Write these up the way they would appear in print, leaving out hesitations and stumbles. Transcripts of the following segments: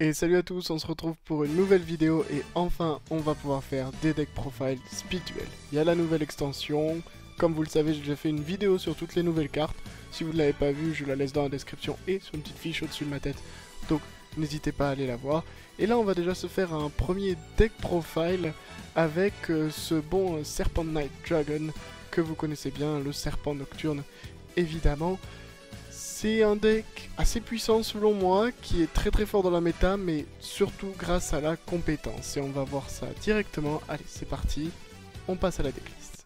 Et salut à tous, on se retrouve pour une nouvelle vidéo et enfin on va pouvoir faire des deck profile speed duel. Il y a la nouvelle extension, comme vous le savez j'ai déjà fait une vidéo sur toutes les nouvelles cartes. Si vous ne l'avez pas vue, je la laisse dans la description et sur une petite fiche au-dessus de ma tête. Donc n'hésitez pas à aller la voir. Et là on va déjà se faire un premier deck profile avec ce bon Serpent Knight Dragon que vous connaissez bien, le serpent nocturne évidemment. C'est un deck assez puissant selon moi, qui est très fort dans la méta, mais surtout grâce à la compétence. Et on va voir ça directement. Allez, c'est parti, on passe à la decklist.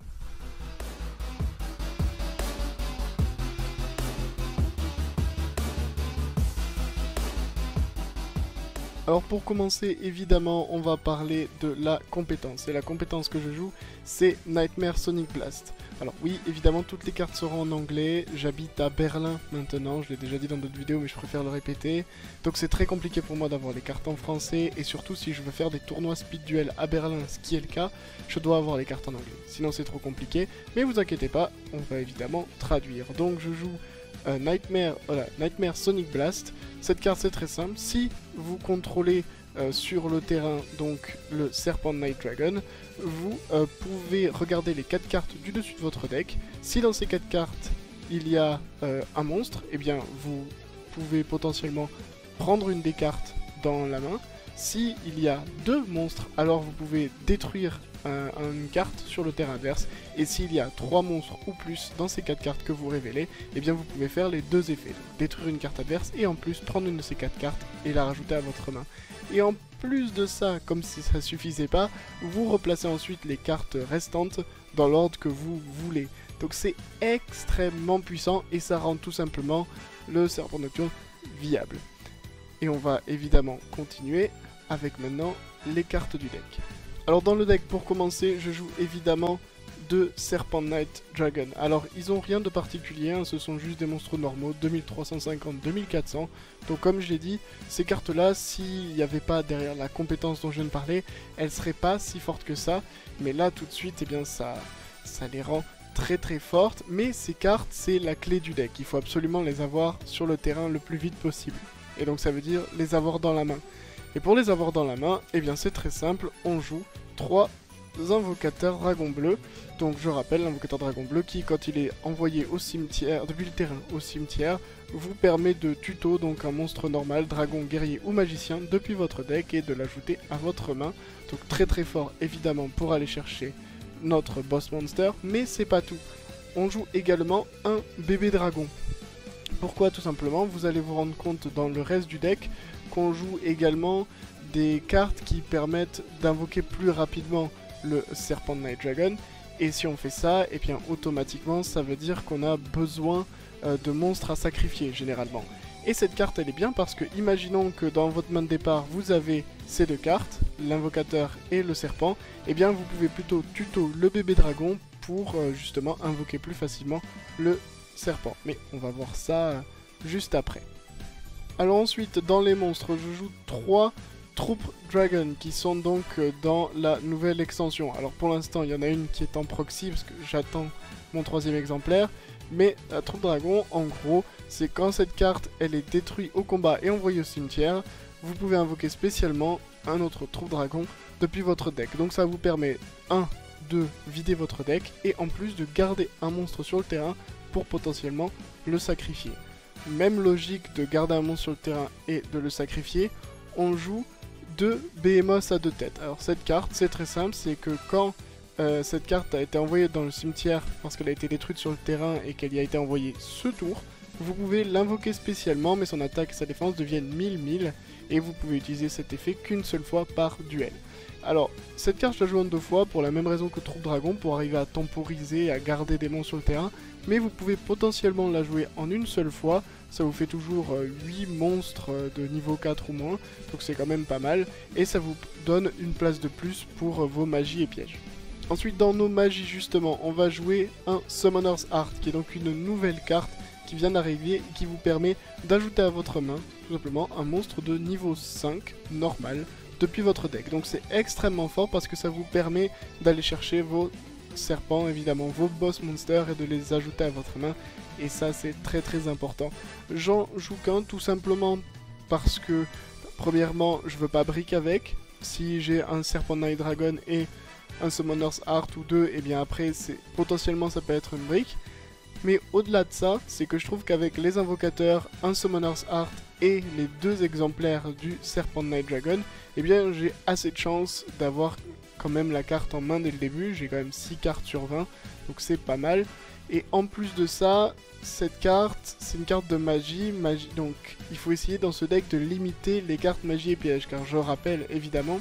Alors pour commencer, évidemment, on va parler de la compétence. Et la compétence que je joue, c'est Nightmare Sonic Blast. Alors oui, évidemment, toutes les cartes seront en anglais. J'habite à Berlin maintenant, je l'ai déjà dit dans d'autres vidéos, mais je préfère le répéter. Donc c'est très compliqué pour moi d'avoir les cartes en français. Et surtout, si je veux faire des tournois speed duel à Berlin, ce qui est le cas, je dois avoir les cartes en anglais. Sinon c'est trop compliqué. Mais vous inquiétez pas, on va évidemment traduire. Donc je joue Nightmare Sonic Blast. Cette carte c'est très simple, si vous contrôlez sur le terrain donc le Serpent Knight Dragon, vous pouvez regarder les 4 cartes du dessus de votre deck. Si dans ces 4 cartes il y a un monstre, eh bien vous pouvez potentiellement prendre une des cartes dans la main. Si il y a 2 monstres, alors vous pouvez détruire une carte sur le terrain adverse. Et s'il y a 3 monstres ou plus dans ces 4 cartes que vous révélez, eh bien vous pouvez faire les 2 effets. Donc, détruire une carte adverse et en plus prendre une de ces 4 cartes et la rajouter à votre main. Et en plus de ça, comme si ça suffisait pas, vous replacez ensuite les cartes restantes dans l'ordre que vous voulez. Donc c'est extrêmement puissant et ça rend tout simplement le Serpent Nocturne viable. Et on va évidemment continuer avec maintenant les cartes du deck. Alors dans le deck, pour commencer, je joue évidemment 2 Serpent Knight Dragon. Alors ils ont rien de particulier, hein, ce sont juste des monstres normaux, 2350-2400. Donc comme je l'ai dit, ces cartes là, s'il n'y avait pas derrière la compétence dont je viens de parler, elles seraient pas si fortes que ça. Mais là tout de suite, eh bien ça les rend très fortes. Mais ces cartes, c'est la clé du deck, il faut absolument les avoir sur le terrain le plus vite possible. Et donc ça veut dire les avoir dans la main. Et pour les avoir dans la main, eh bien c'est très simple, on joue 3 invocateurs dragon bleu. Donc je rappelle, l'invocateur dragon bleu qui, quand il est envoyé au cimetière, depuis le terrain au cimetière, vous permet de tuto donc un monstre normal, dragon, guerrier ou magicien depuis votre deck et de l'ajouter à votre main. Donc très fort évidemment pour aller chercher notre boss monster, mais c'est pas tout. On joue également un bébé dragon. Pourquoi? Tout simplement, vous allez vous rendre compte dans le reste du deck qu'on joue également des cartes qui permettent d'invoquer plus rapidement le Serpent Knight Dragon. Et si on fait ça, et bien automatiquement ça veut dire qu'on a besoin de monstres à sacrifier généralement. Et cette carte elle est bien parce que imaginons que dans votre main de départ vous avez ces 2 cartes, l'invocateur et le serpent, et bien vous pouvez plutôt tuto le bébé dragon pour justement invoquer plus facilement le serpent. Mais on va voir ça juste après. Alors ensuite, dans les monstres, je joue 3 troupes dragon qui sont donc dans la nouvelle extension. Alors pour l'instant, il y en a une qui est en proxy parce que j'attends mon 3e exemplaire. Mais la troupe dragon, en gros, c'est quand cette carte elle est détruite au combat et envoyée au cimetière, vous pouvez invoquer spécialement un autre troupe dragon depuis votre deck. Donc ça vous permet, de vider votre deck et en plus de garder un monstre sur le terrain pour potentiellement le sacrifier. Même logique de garder un monstre sur le terrain et de le sacrifier, on joue 2 Behemoths à 2 têtes. Alors cette carte, c'est très simple, c'est que quand cette carte a été envoyée dans le cimetière parce qu'elle a été détruite sur le terrain et qu'elle y a été envoyée ce tour, vous pouvez l'invoquer spécialement, mais son attaque et sa défense deviennent 1000 et vous pouvez utiliser cet effet qu'une seule fois par duel. Alors, cette carte je la joue en 2 fois pour la même raison que Troupe Dragon, pour arriver à temporiser et à garder des monstres sur le terrain, mais vous pouvez potentiellement la jouer en une seule fois, ça vous fait toujours 8 monstres de niveau 4 ou moins, donc c'est quand même pas mal, et ça vous donne une place de plus pour vos magies et pièges. Ensuite, dans nos magies justement, on va jouer un Summoner's Heart, qui est donc une nouvelle carte qui vient d'arriver et qui vous permet d'ajouter à votre main, tout simplement, un monstre de niveau 5, normal, depuis votre deck. Donc c'est extrêmement fort parce que ça vous permet d'aller chercher vos serpents, évidemment vos boss monsters et de les ajouter à votre main. Et ça c'est très important. J'en joue qu'un tout simplement parce que Premièrement, je veux pas brick avec. Si j'ai un Serpent Night Dragon et un Summoner's Heart ou deux, et bien après, potentiellement ça peut être une brick. Mais au-delà de ça, c'est que je trouve qu'avec les invocateurs, un Summoner's Heart et les 2 exemplaires du Serpent Night Dragon, eh bien j'ai assez de chance d'avoir quand même la carte en main dès le début. J'ai quand même 6 cartes sur 20, donc c'est pas mal. Et en plus de ça, cette carte, c'est une carte de magie, donc il faut essayer dans ce deck de limiter les cartes magie et piège, car je rappelle évidemment,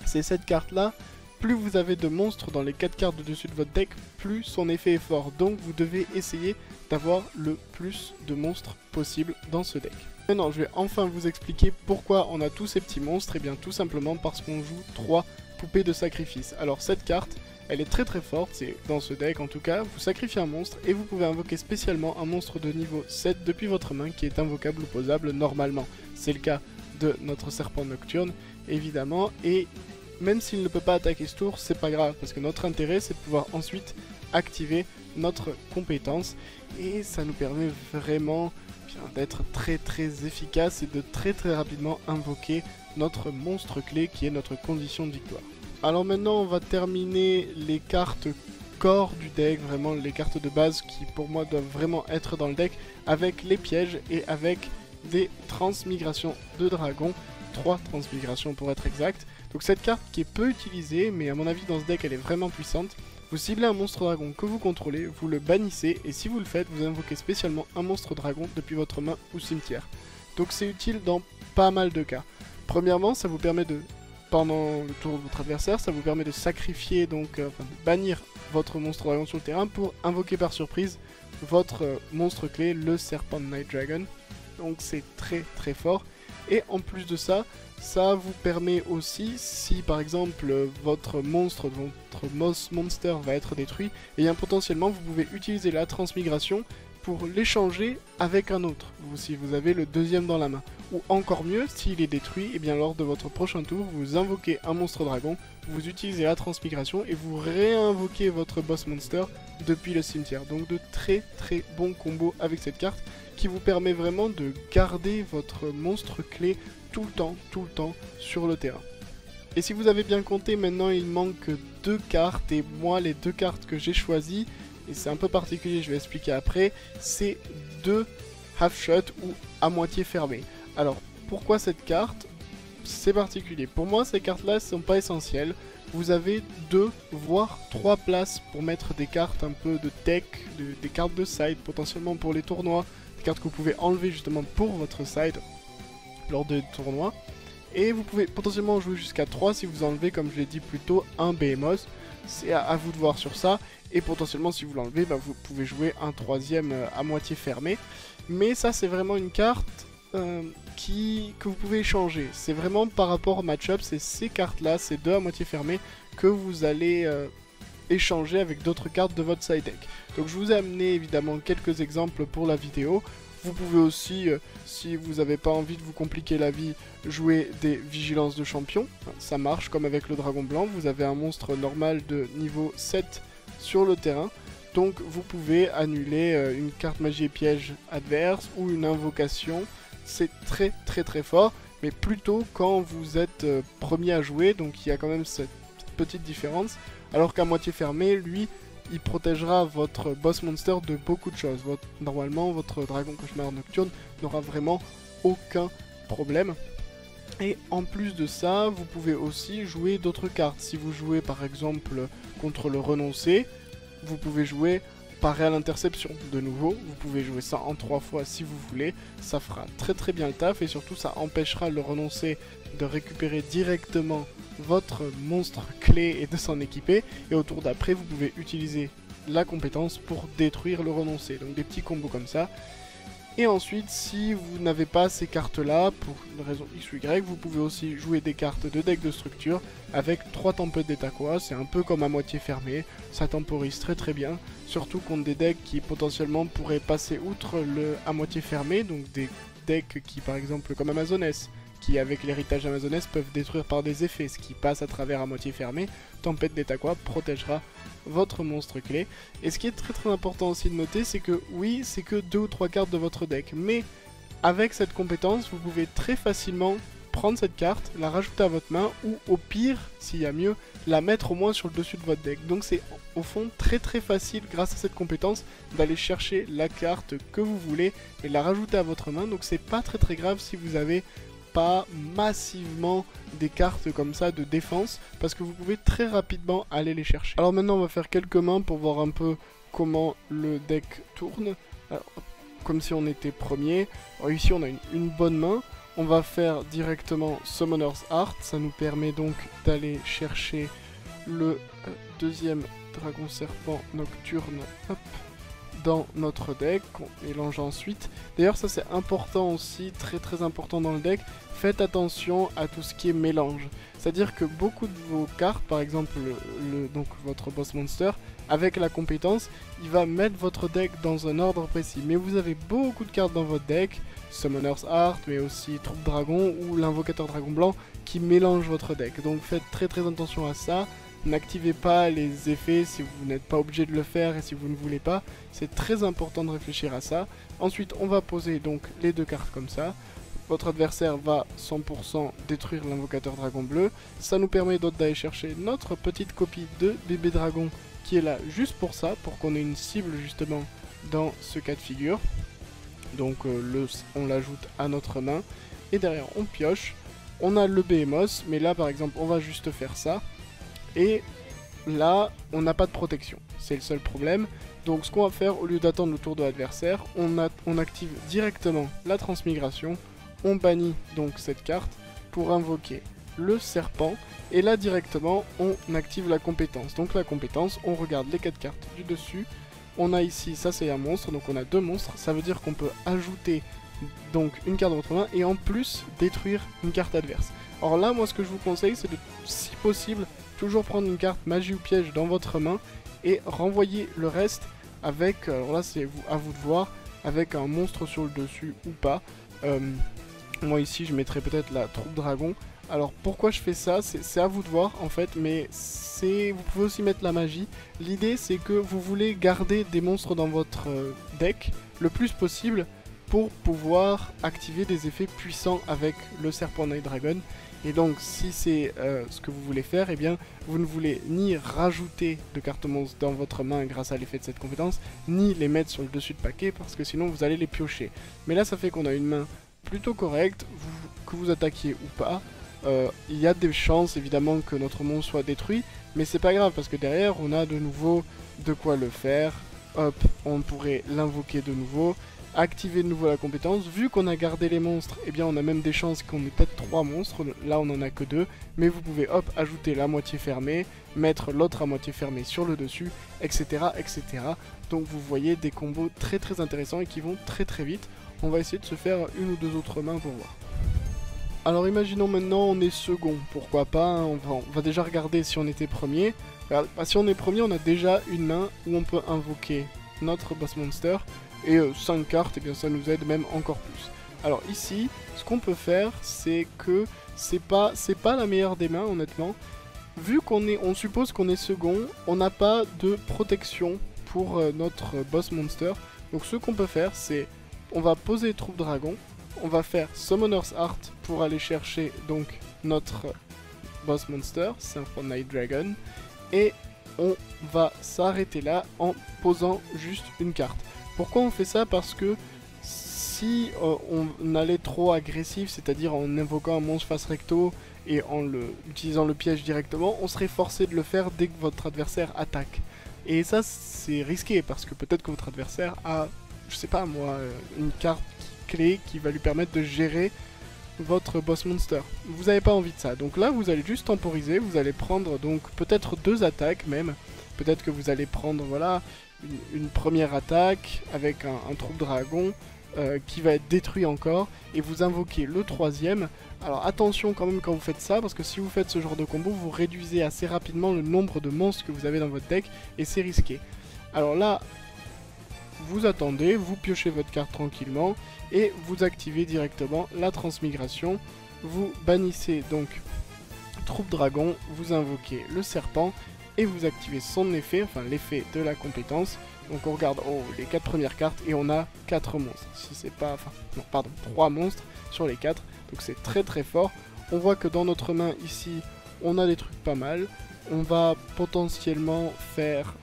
c'est cette carte-là, plus vous avez de monstres dans les 4 cartes de dessus de votre deck, plus son effet est fort. Donc vous devez essayer d'avoir le plus de monstres possible dans ce deck. Maintenant, je vais enfin vous expliquer pourquoi on a tous ces petits monstres. Et bien tout simplement parce qu'on joue 3 poupées de sacrifice. Alors cette carte, elle est très très forte, c'est dans ce deck en tout cas. Vous sacrifiez un monstre et vous pouvez invoquer spécialement un monstre de niveau 7 depuis votre main qui est invocable ou posable normalement. C'est le cas de notre serpent nocturne évidemment, et même s'il ne peut pas attaquer ce tour, c'est pas grave, parce que notre intérêt c'est de pouvoir ensuite activer notre compétence, et ça nous permet vraiment d'être très très efficace et de très très rapidement invoquer notre monstre clé qui est notre condition de victoire. Alors maintenant on va terminer les cartes corps du deck, vraiment les cartes de base qui pour moi doivent vraiment être dans le deck, avec les pièges et avec des transmigrations de dragons, 3 transmigrations pour être exact. Donc cette carte qui est peu utilisée, mais à mon avis dans ce deck elle est vraiment puissante. Vous ciblez un monstre dragon que vous contrôlez, vous le bannissez, et si vous le faites, vous invoquez spécialement un monstre dragon depuis votre main ou cimetière. Donc c'est utile dans pas mal de cas. Premièrement, ça vous permet de, pendant le tour de votre adversaire, ça vous permet de sacrifier, donc de bannir votre monstre dragon sur le terrain pour invoquer par surprise votre monstre clé, le Serpent Night Dragon. Donc c'est très très fort. Et en plus de ça, ça vous permet aussi, si par exemple votre monstre, votre Moss Monster va être détruit, et bien potentiellement vous pouvez utiliser la transmigration pour l'échanger avec un autre, si vous avez le deuxième dans la main. Ou encore mieux, s'il est détruit, et bien lors de votre prochain tour, vous invoquez un monstre dragon, vous utilisez la transmigration et vous réinvoquez votre boss monster depuis le cimetière. Donc de très très bons combos avec cette carte, qui vous permet vraiment de garder votre monstre clé tout le temps sur le terrain. Et si vous avez bien compté, maintenant il manque 2 cartes, et moi les 2 cartes que j'ai choisies, et c'est un peu particulier, je vais expliquer après, c'est 2 half shot ou à moitié fermé. Alors pourquoi cette carte? C'est particulier. Pour moi ces cartes là ne sont pas essentielles. Vous avez 2 voire 3 places pour mettre des cartes un peu de deck, des cartes de side potentiellement pour les tournois, des cartes que vous pouvez enlever justement pour votre side lors des tournois. Et vous pouvez potentiellement jouer jusqu'à 3 si vous enlevez, comme je l'ai dit plus tôt, un Behemoth. C'est à vous de voir sur ça. Et potentiellement si vous l'enlevez, vous pouvez jouer un 3ème à moitié fermé. Mais ça c'est vraiment une carte que vous pouvez échanger. C'est vraiment par rapport au match-up, c'est ces cartes là, ces 2 à moitié fermées, que vous allez échanger avec d'autres cartes de votre side deck. Donc je vous ai amené évidemment quelques exemples pour la vidéo. Vous pouvez aussi, si vous n'avez pas envie de vous compliquer la vie, jouer des vigilances de champion. Ça marche comme avec le dragon blanc, vous avez un monstre normal de niveau 7 sur le terrain. Donc vous pouvez annuler une carte magie et piège adverse ou une invocation. C'est très très très fort, mais plutôt quand vous êtes premier à jouer, donc il y a quand même cette petite différence. Alors qu'à moitié fermé, lui, il protégera votre boss monster de beaucoup de choses. Normalement, votre dragon cauchemar nocturne n'aura vraiment aucun problème. Et en plus de ça, vous pouvez aussi jouer d'autres cartes. Si vous jouez par exemple contre le renoncé, vous pouvez jouer paré à l'interception. De nouveau, vous pouvez jouer ça en 3 fois si vous voulez. Ça fera très très bien le taf et surtout ça empêchera le renoncé de récupérer directement votre monstre clé et de s'en équiper. Et au tour d'après, vous pouvez utiliser la compétence pour détruire le renoncé. Donc des petits combos comme ça. Et ensuite, si vous n'avez pas ces cartes-là, pour une raison X ou Y, vous pouvez aussi jouer des cartes de deck de structure avec 3 tempêtes d'Etaqua. C'est un peu comme à moitié fermé, ça temporise très très bien, surtout contre des decks qui potentiellement pourraient passer outre le à moitié fermé, donc des decks qui par exemple comme Amazoness, qui avec l'héritage Amazoness peuvent détruire par des effets, ce qui passe à travers à moitié fermé. Tempête d'Etaqua protégera votre monstre clé. Et ce qui est très très important aussi de noter, c'est que oui, c'est que 2 ou 3 cartes de votre deck, mais avec cette compétence, vous pouvez très facilement prendre cette carte, la rajouter à votre main, ou au pire, s'il y a mieux, la mettre au moins sur le dessus de votre deck. Donc c'est au fond très facile grâce à cette compétence d'aller chercher la carte que vous voulez et la rajouter à votre main. Donc c'est pas très grave si vous avez pas massivement des cartes comme ça de défense, parce que vous pouvez très rapidement aller les chercher. Alors maintenant on va faire quelques mains pour voir un peu comment le deck tourne. Alors, comme si on était premier. Alors ici on a une bonne main. On va faire directement Summoner's Art. Ça nous permet donc d'aller chercher le deuxième dragon serpent nocturne, hop, dans notre deck, qu'on mélange ensuite. D'ailleurs ça c'est important aussi, très important dans le deck, faites attention à tout ce qui est mélange. C'est-à-dire que beaucoup de vos cartes, par exemple donc votre boss monster, avec la compétence, il va mettre votre deck dans un ordre précis. Mais vous avez beaucoup de cartes dans votre deck, Summoner's Art, mais aussi Troupe Dragon ou l'invocateur dragon blanc, qui mélange votre deck. Donc faites très attention à ça. N'activez pas les effets si vous n'êtes pas obligé de le faire et si vous ne voulez pas. C'est très important de réfléchir à ça. Ensuite, on va poser donc les deux cartes comme ça. Votre adversaire va 100% détruire l'invocateur dragon bleu. Ça nous permet d'aller chercher notre petite copie de bébé dragon qui est là juste pour ça, pour qu'on ait une cible justement dans ce cas de figure. Donc on l'ajoute à notre main. Et derrière, on pioche. On a le Behemoth, mais là par exemple, on va juste faire ça. Et là, on n'a pas de protection. C'est le seul problème. Donc ce qu'on va faire, au lieu d'attendre le tour de l'adversaire, on active directement la transmigration. On bannit donc cette carte pour invoquer le serpent. Et là, directement, on active la compétence. Donc la compétence, on regarde les 4 cartes du dessus. On a ici, ça c'est un monstre, donc on a 2 monstres. Ça veut dire qu'on peut ajouter donc une carte dans votre main et en plus détruire une carte adverse. Alors là, moi ce que je vous conseille, c'est de, si possible, toujours prendre une carte magie ou piège dans votre main et renvoyer le reste avec, alors là c'est à vous de voir, avec un monstre sur le dessus ou pas. Moi ici je mettrais peut-être la troupe dragon. Alors pourquoi je fais ça, c'est à vous de voir en fait, mais vous pouvez aussi mettre la magie. L'idée c'est que vous voulez garder des monstres dans votre deck le plus possible pour pouvoir activer des effets puissants avec le serpent Night Dragon. Et donc si c'est ce que vous voulez faire, eh bien vous ne voulez ni rajouter de cartes monstres dans votre main grâce à l'effet de cette compétence, ni les mettre sur le dessus de paquet parce que sinon vous allez les piocher. Mais là ça fait qu'on a une main plutôt correcte, que vous attaquiez ou pas. Il y a des chances évidemment que notre monstre soit détruit, mais c'est pas grave parce que derrière on a de nouveau de quoi le faire. Hop, on pourrait l'invoquer de nouveau, activer de nouveau la compétence. Vu qu'on a gardé les monstres, eh bien on a même des chances qu'on ait peut-être 3 monstres, là on en a que 2, mais vous pouvez hop ajouter la moitié fermée, mettre l'autre à moitié fermée sur le dessus, etc. Donc vous voyez des combos très intéressants et qui vont très vite. On va essayer de se faire une ou deux autres mains pour voir. Alors imaginons maintenant on est second, pourquoi pas, hein, on va déjà regarder si on était premier. Si on est premier, on a déjà une main où on peut invoquer notre boss monster, et 5 cartes, et bien ça nous aide même encore plus. Alors ici, ce qu'on peut faire, c'est que c'est pas la meilleure des mains honnêtement. Vu on suppose qu'on est second, on n'a pas de protection pour notre boss monster. Donc ce qu'on peut faire, c'est on va poser Troupe Dragon, on va faire Summoner's Art pour aller chercher donc notre boss monster, Serpent Night Dragon, et on va s'arrêter là en posant juste une carte. Pourquoi on fait ça? Parce que si on allait trop agressif, c'est-à-dire en invoquant un monstre face recto et en utilisant le piège directement, on serait forcé de le faire dès que votre adversaire attaque. Et ça c'est risqué parce que peut-être que votre adversaire a, je sais pas moi, une carte clé qui va lui permettre de gérer votre boss monster. Vous n'avez pas envie de ça. Donc là vous allez juste temporiser, vous allez prendre donc peut-être 2 attaques même. Peut-être que vous allez prendre voilà une première attaque avec un troupe dragon qui va être détruit encore, et vous invoquez le 3e. Alors attention quand même quand vous faites ça, parce que si vous faites ce genre de combo, vous réduisez assez rapidement le nombre de monstres que vous avez dans votre deck, et c'est risqué. Alors là, vous attendez, vous piochez votre carte tranquillement, et vous activez directement la transmigration. Vous bannissez donc troupe dragon, vous invoquez le serpent, et vous activez son effet, enfin l'effet de la compétence. Donc on regarde les 4 premières cartes et on a 4 monstres. Si c'est pas, enfin non pardon, 3 monstres sur les 4. Donc c'est très fort. on voit que dans notre main ici, on a des trucs pas mal. On va potentiellement faire,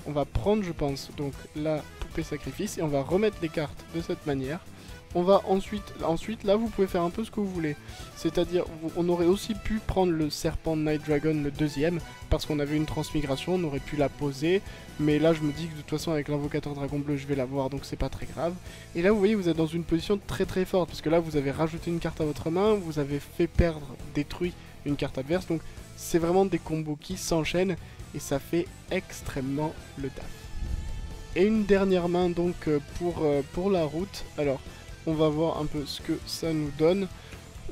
on va prendre je pense donc la poupée sacrifice et on va remettre les cartes de cette manière. On va ensuite là vous pouvez faire un peu ce que vous voulez. C'est-à-dire on aurait aussi pu prendre le serpent Night Dragon le deuxième parce qu'on avait une transmigration, on aurait pu la poser. Mais là je me dis que de toute façon avec l'invocateur dragon bleu je vais l'avoir donc c'est pas très grave. Et là vous voyez vous êtes dans une position très très forte parce que là vous avez rajouté une carte à votre main, vous avez fait perdre, détruit une carte adverse. Donc c'est vraiment des combos qui s'enchaînent et ça fait extrêmement le taf. Et une dernière main donc pour la route. Alors on va voir un peu ce que ça nous donne.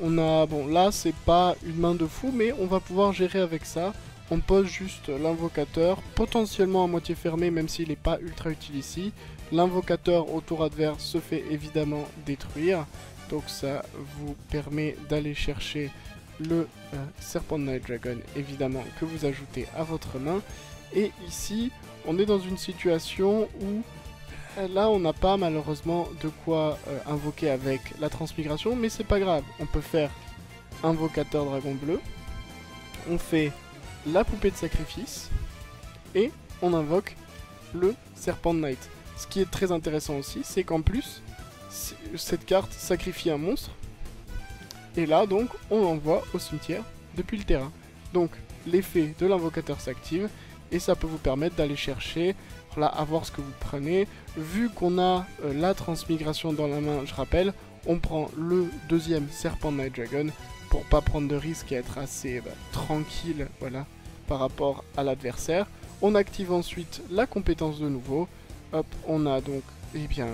On a, bon là c'est pas une main de fou mais on va pouvoir gérer avec ça. On pose juste l'invocateur, potentiellement à moitié fermé même s'il n'est pas ultra utile ici. L'invocateur au tour adverse se fait évidemment détruire. Donc ça vous permet d'aller chercher le serpent Night Dragon évidemment que vous ajoutez à votre main. Et ici on est dans une situation où là on n'a pas malheureusement de quoi invoquer avec la transmigration, mais c'est pas grave, on peut faire invocateur dragon bleu, on fait la poupée de sacrifice et on invoque le serpent Night. Ce qui est très intéressant aussi, c'est qu'en plus cette carte sacrifie un monstre. Et là, donc, on l'envoie au cimetière depuis le terrain. Donc, l'effet de l'invocateur s'active et ça peut vous permettre d'aller chercher, là, à voir ce que vous prenez. Vu qu'on a la transmigration dans la main, je rappelle, on prend le deuxième serpent Night Dragon pour pas prendre de risques et être assez tranquille, voilà, par rapport à l'adversaire. On active ensuite la compétence de nouveau. Hop, on a donc, eh bien,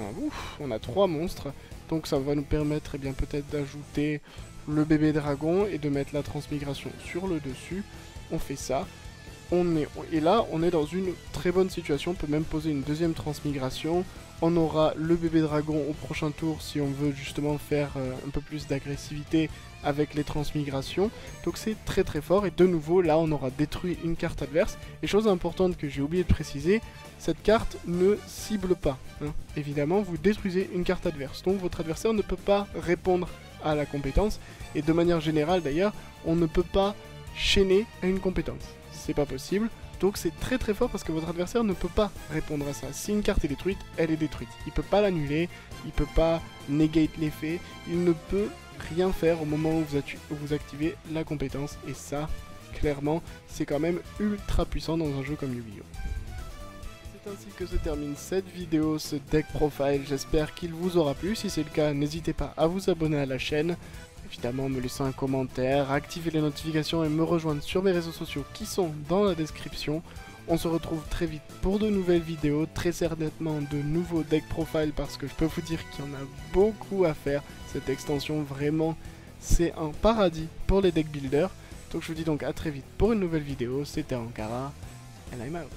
on a 3 monstres. Donc ça va nous permettre, eh bien, peut-être d'ajouter le bébé dragon et de mettre la transmigration sur le dessus. On fait ça. Et là, on est dans une très bonne situation. On peut même poser une deuxième transmigration. On aura le bébé dragon au prochain tour si on veut justement faire un peu plus d'agressivité avec les transmigrations. Donc c'est très très fort. Et de nouveau, là, on aura détruit une carte adverse. Et chose importante que j'ai oublié de préciser, cette carte ne cible pas. Hein. Évidemment, vous détruisez une carte adverse. Donc votre adversaire ne peut pas répondre à la compétence. Et de manière générale d'ailleurs, on ne peut pas chaîner à une compétence. C'est pas possible. Donc c'est très très fort parce que votre adversaire ne peut pas répondre à ça. Si une carte est détruite, elle est détruite. Il peut pas l'annuler, il peut pas negate l'effet, il ne peut rien faire au moment où vous activez la compétence. Et ça, clairement, c'est quand même ultra puissant dans un jeu comme Yu-Gi-Oh! C'est ainsi que se termine cette vidéo, ce deck profile. J'espère qu'il vous aura plu. Si c'est le cas, n'hésitez pas à vous abonner à la chaîne. Évidemment, me laisser un commentaire, activer les notifications et me rejoindre sur mes réseaux sociaux qui sont dans la description. On se retrouve très vite pour de nouvelles vidéos, très certainement de nouveaux deck profile parce que je peux vous dire qu'il y en a beaucoup à faire. Cette extension, vraiment, c'est un paradis pour les deck builders. Donc je vous dis donc à très vite pour une nouvelle vidéo. C'était Ankara, and I'm out.